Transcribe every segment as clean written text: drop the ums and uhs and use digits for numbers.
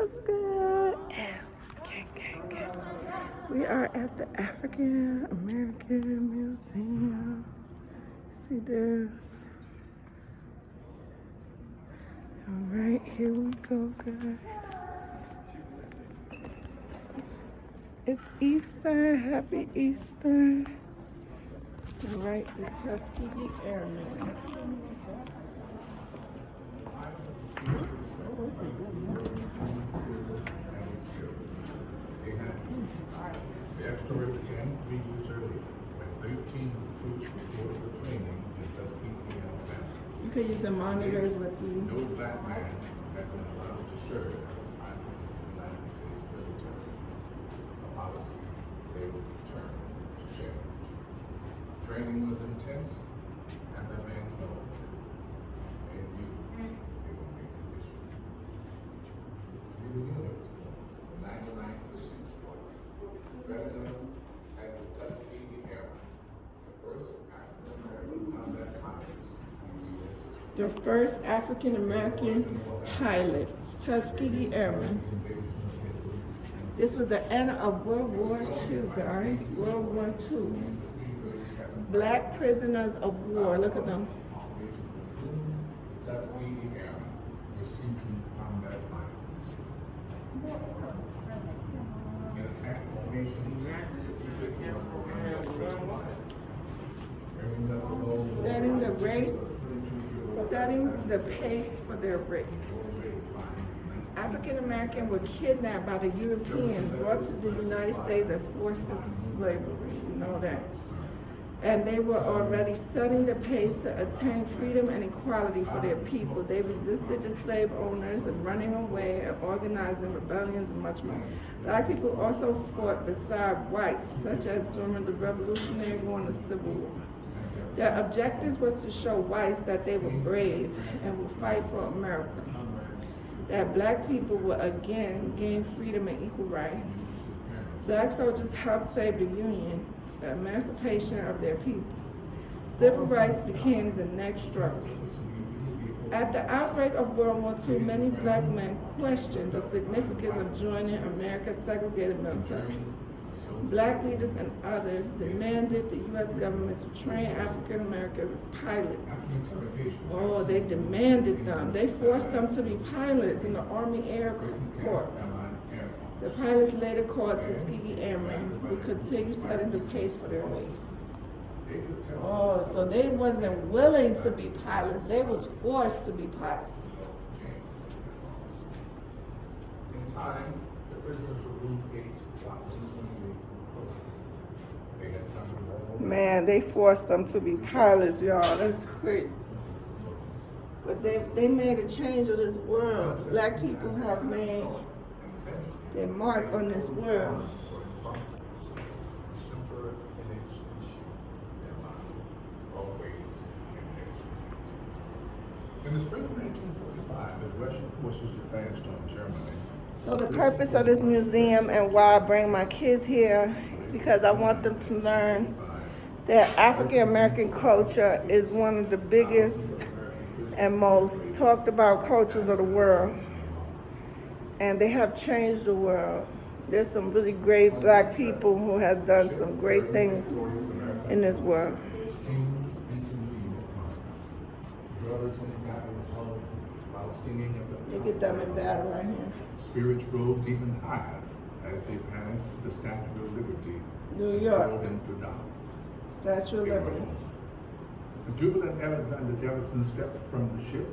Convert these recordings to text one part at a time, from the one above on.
What's good? Okay. We are at the African American Museum. See this? All right, here we go, guys. It's Easter. Happy Easter. All right, the Tuskegee Airmen. The extra began 3 years earlier when 13 recruits reported for training in Tuskegee, Alabama. You could use the monitors with you. No black man had been allowed to serve as a pilot in the United States military. A policy they would return to change. Training was intense, and the men know, and you, they will make conditions. We were unit, the 99th Pursuit Squad. Veteran at the Tuskegee Airmen, the first African-American combat pilots in U.S. history. The first African American pilots, Tuskegee Airmen. This was the end of World War II, guys. World War II. Black prisoners of war. Look at them. Tuskegee Airmen were seasoned combat pilots. In attack formation, Setting the race, setting the pace for their race. African Americans were kidnapped by the Europeans, brought to the United States and forced into slavery. You know that. And they were already setting the pace to attain freedom and equality for their people. They resisted the slave owners and running away and organizing rebellions and much more. Black people also fought beside whites, such as during the Revolutionary War and the Civil War. Their objectives was to show whites that they were brave and would fight for America, that black people would again gain freedom and equal rights. Black soldiers helped save the Union, the emancipation of their people. Civil rights became the next struggle. At the outbreak of World War II, many black men questioned the significance of joining America's segregated military. Black leaders and others demanded the U.S. government to train African Americans as pilots. Oh, they demanded them. They forced them to be pilots in the Army Air Corps. The pilots later called Tuskegee Airmen who continued setting the pace for their race. Oh, so they wasn't willing to be pilots. They was forced to be pilots. In time, the prisoners were moved to Man, they forced them to be pilots, y'all. That's crazy. But they made a change of this world. Black people have made their mark on this world. In the spring of 1945, the Russian forces advanced on Germany. So the purpose of this museum and why I bring my kids here is because I want them to learn that African American culture is one of the biggest and most talked about cultures of the world. And they have changed the world. There's some really great black people who have done some great things in this world. Look at them in battle right here. Spirits rose even higher as they passed the Statue of Liberty. New York. Into dark. Statue of Liberty. The jubilant Alexander Jefferson stepped from the ship.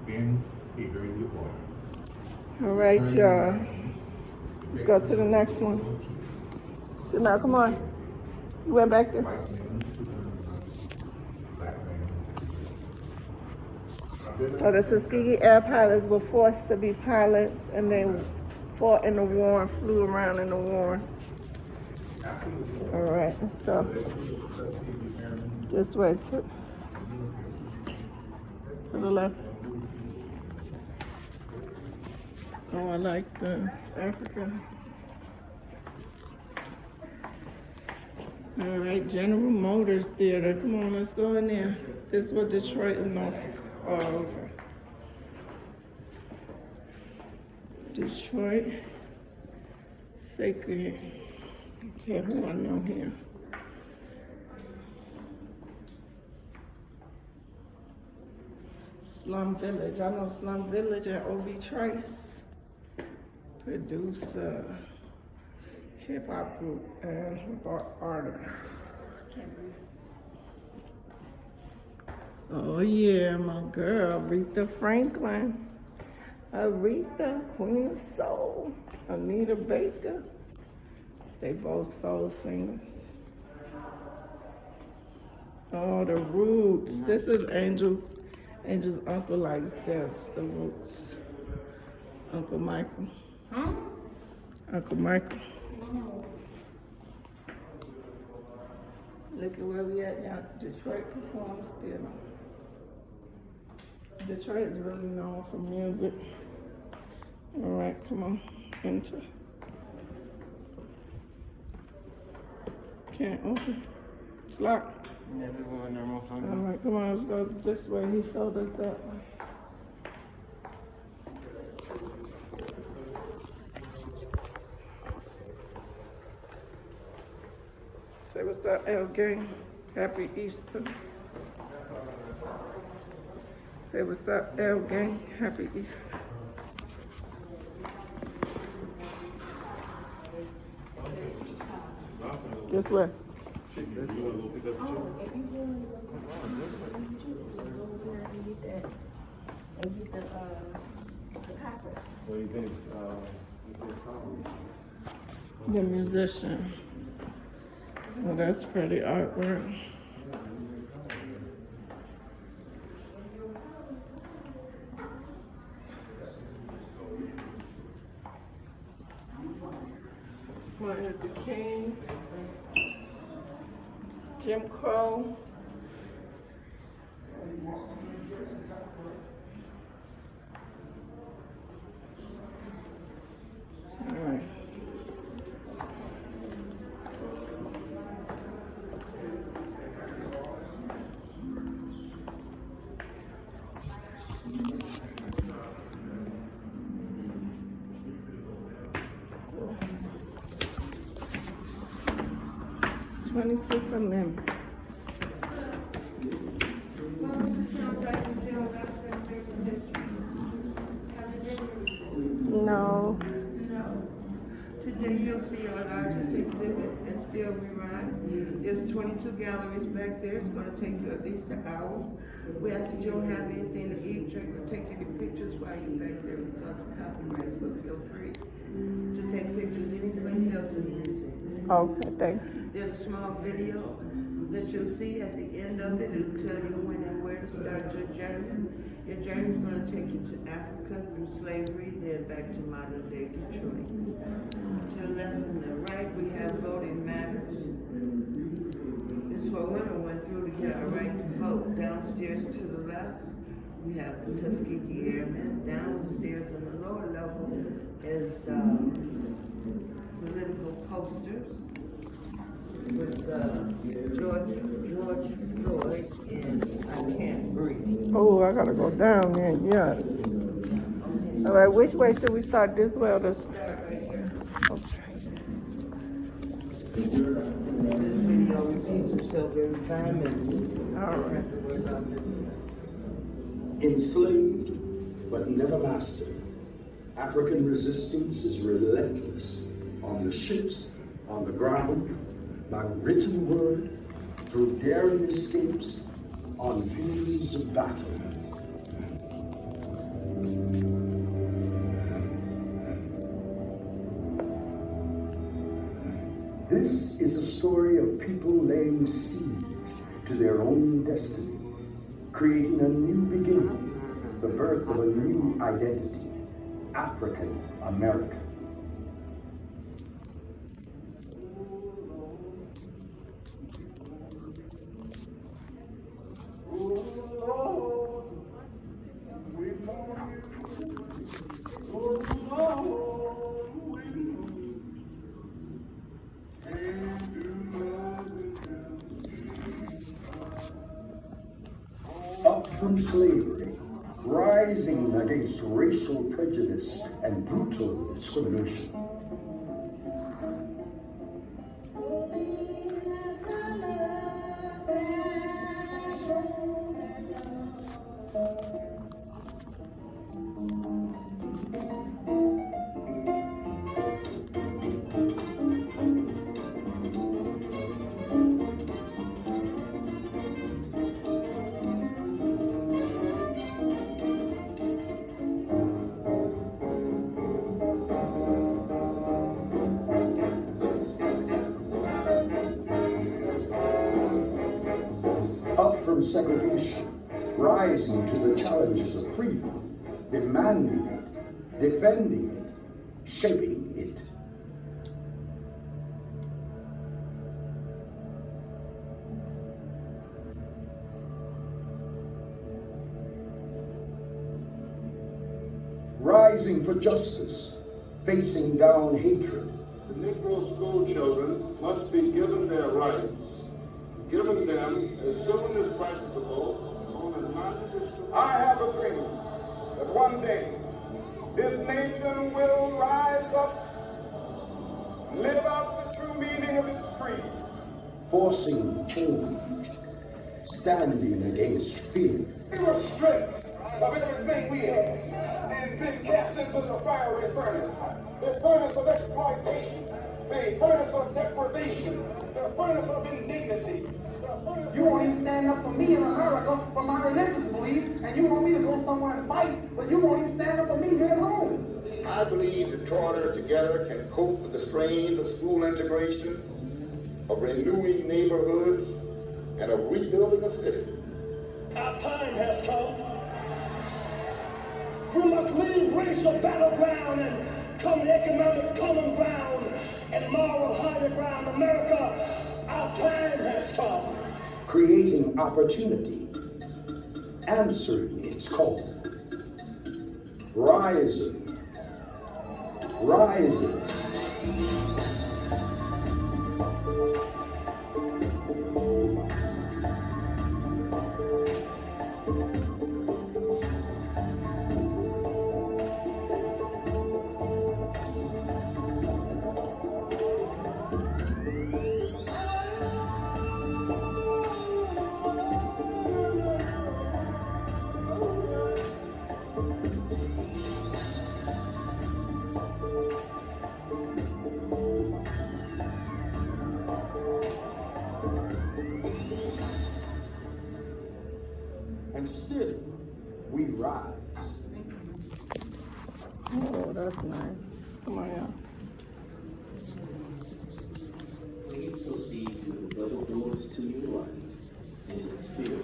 Then he heard the order. All right, y'all. Let's go to the next one. Janelle, come on. You went back there? So the Tuskegee Air pilots were forced to be pilots, and they fought in the war and flew around in the wars. All right, let's go. This way, to the left. Oh, I like this. Africa. All right, General Motors Theater. Come on, let's go in there. This is what Detroit is known for. Oh, okay. Detroit. Sacred. Okay, who I know here? Slum Village. I know Slum Village and O.B. Trace produce a hip hop group and hip hop artists. Oh yeah, my girl, Aretha Franklin. Aretha, Queen of Soul. Anita Baker. They both soul singers. Oh, the Roots. This is Angel's uncle likes this, the Roots. Uncle Michael. Huh? Uncle Michael. No. Look at where we at now. Detroit performs still. Detroit is really known for music. All right, come on, enter. Can't open. It's locked. Yeah, we go in there, All motherfucker. right, come on, let's go this way. He sold us that way. Say what's up, L Gang. Happy Easter. Say what's up, L Gang. Happy Easter. This way. Oh, if you really want to go over there and get that, and get the packers. What do you think? The musician. Well, that's pretty artwork. Martin Luther King, Jim Crow. All right. Cool. 26 Amendment. No. Today you'll see our largest exhibit, and still we rise. There's 22 galleries back there. It's gonna take you at least an hour. We ask that you don't have anything to eat, drink, or take any pictures while you're back there because of copyright, but feel free to take pictures any place else in the museum. Okay, thank you. There's a small video that you'll see at the end of it. It'll tell you when and where to start your journey. Your journey is going to take you to Africa through slavery, then back to modern day Detroit. To the left and the right, we have Voting Matters. This is what women went through to get our right to vote. Downstairs to the left, we have the Tuskegee Airmen. Downstairs on the lower level is political posters with George Floyd and I Can't Breathe. Oh, I gotta go down there, yes. All right, which way should we start, this way or this? Start right here. Okay. This video repeats itself every 5 minutes. All right. Enslaved, but never mastered, African resistance is relentless on the ships, on the ground, by written word, through daring escapes, on fields of battle. This is a story of people laying siege to their own destiny, creating a new beginning, the birth of a new identity, African American. Up from slavery, rise rising against racial prejudice and brutal discrimination. Up from segregation, rising to the challenges of freedom, demanding it, defending it, shaping it. Rising for justice, facing down hatred. The Negro school children must be given their rights, given them as soon as practicable on a non-discriminatory. I have a dream that one day this nation will rise up, live out the true meaning of its creed. Forcing change, standing against fear. We were stripped of everything we had and been cast into the fiery furnace. The furnace of exploitation, the furnace of deprivation, the furnace of indignity. You won't even stand up for me in America for my religious beliefs, and you want me to go somewhere and fight, but you won't even stand up for me here at home. I believe the two orders together can cope with the strains of school integration, of renewing neighborhoods, and of rebuilding a city. Our time has come. We must leave racial battleground and come to economic common ground and moral higher ground. America, our time has come. Creating opportunity, answering its call. Rising, rising. And still, we rise. Oh, that's nice. Come on, y'all. Please proceed to the double doors to your right and still.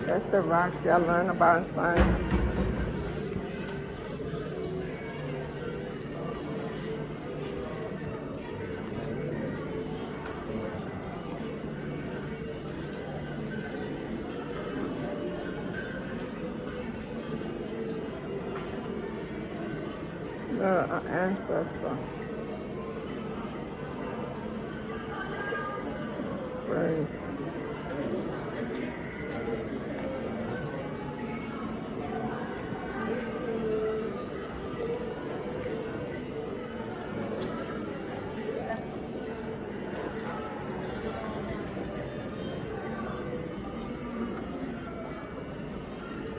That's the rocks y'all learn about in science. Ancestor. Right.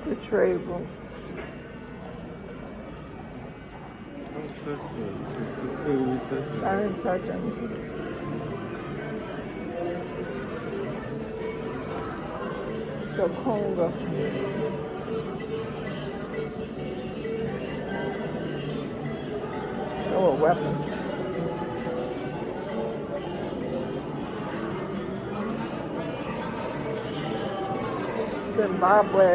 The trade room. I didn't touch him. The conga. Oh, a weapon. Zimbabwe.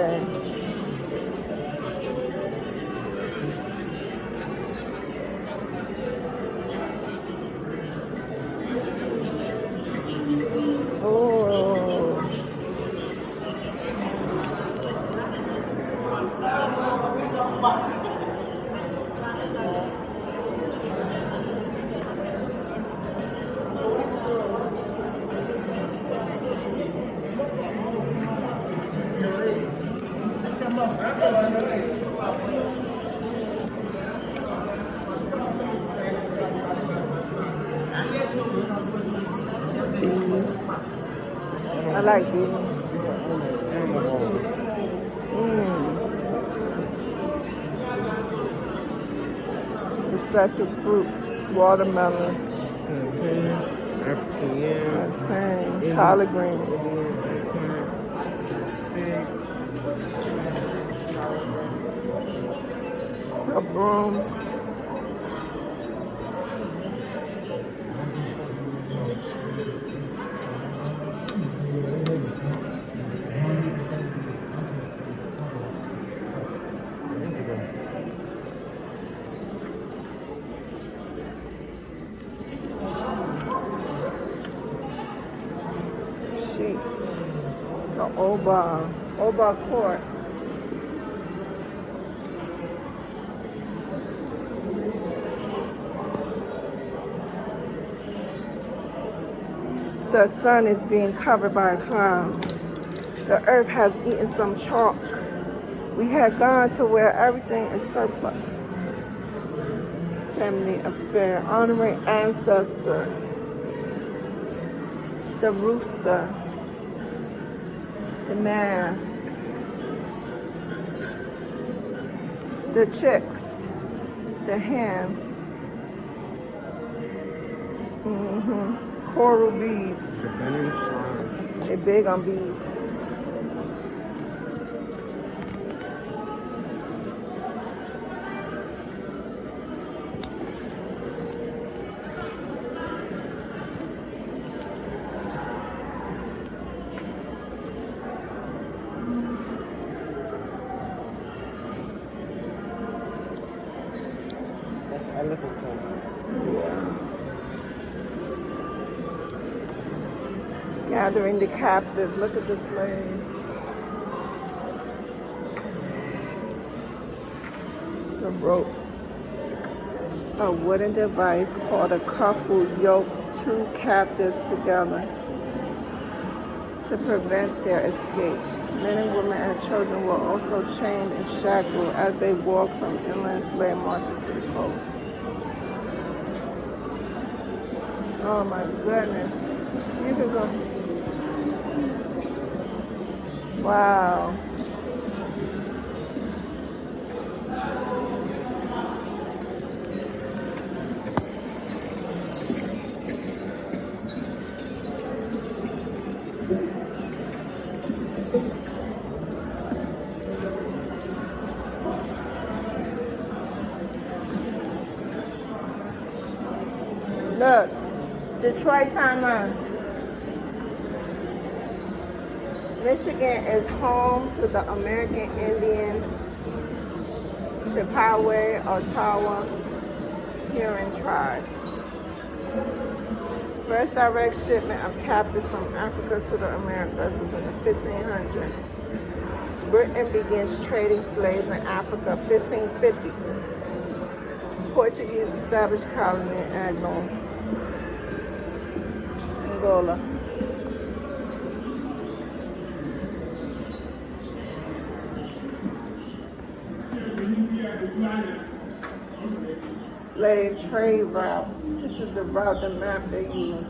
like these. The special fruits, watermelon, plantains, collard greens. A broom. Sheep. The Oba Court. The sun is being covered by a cloud. The earth has eaten some chalk. We had gone to where everything is surplus. Family affair, honoring ancestors. The rooster. The mask. The chicks. The hen. Coral beads. They're big on beads. That's elephant tongue. Yeah. Gathering the captives. Look at the slaves. The ropes. A wooden device called a couple yoked two captives together to prevent their escape. Men and women and children were also chained and shackled as they walked from inland slave markets to the coast. Oh my goodness. You can go. Wow. Look, Detroit timeline. Michigan is home to the American Indians, Chippewa, Ottawa, Huron tribes. First direct shipment of captives from Africa to the Americas was in the 1500s. Britain begins trading slaves in Africa 1550. Portuguese established colony in Angola. Slave trade route. This is the route, the map they use.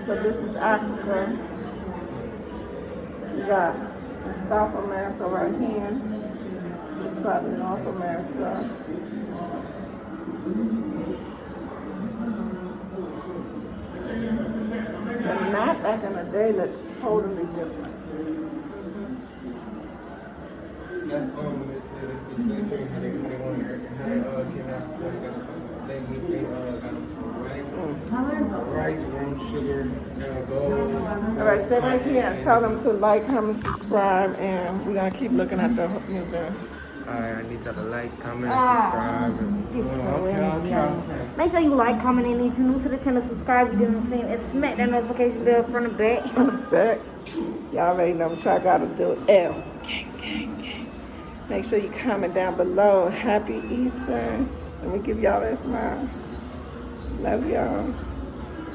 So this is Africa. We got South America right here. This is probably North America. The map back in the day looked totally different. That's it's the slave trade, how they want to came out, they got them rice, brown sugar, gold. All right, stay right here and tell them to like, comment, subscribe, and we're gonna keep looking at the museum. Alright, I need y'all to like, comment, subscribe. Make sure you like, comment, and if you're new to the channel, subscribe. You know what I'm saying? And smack that notification bell from the back. From the back. Y'all already know what y'all gotta do. L. Gang, gang, gang. Make sure you comment down below. Happy Easter. Let me give y'all that smile. Love y'all.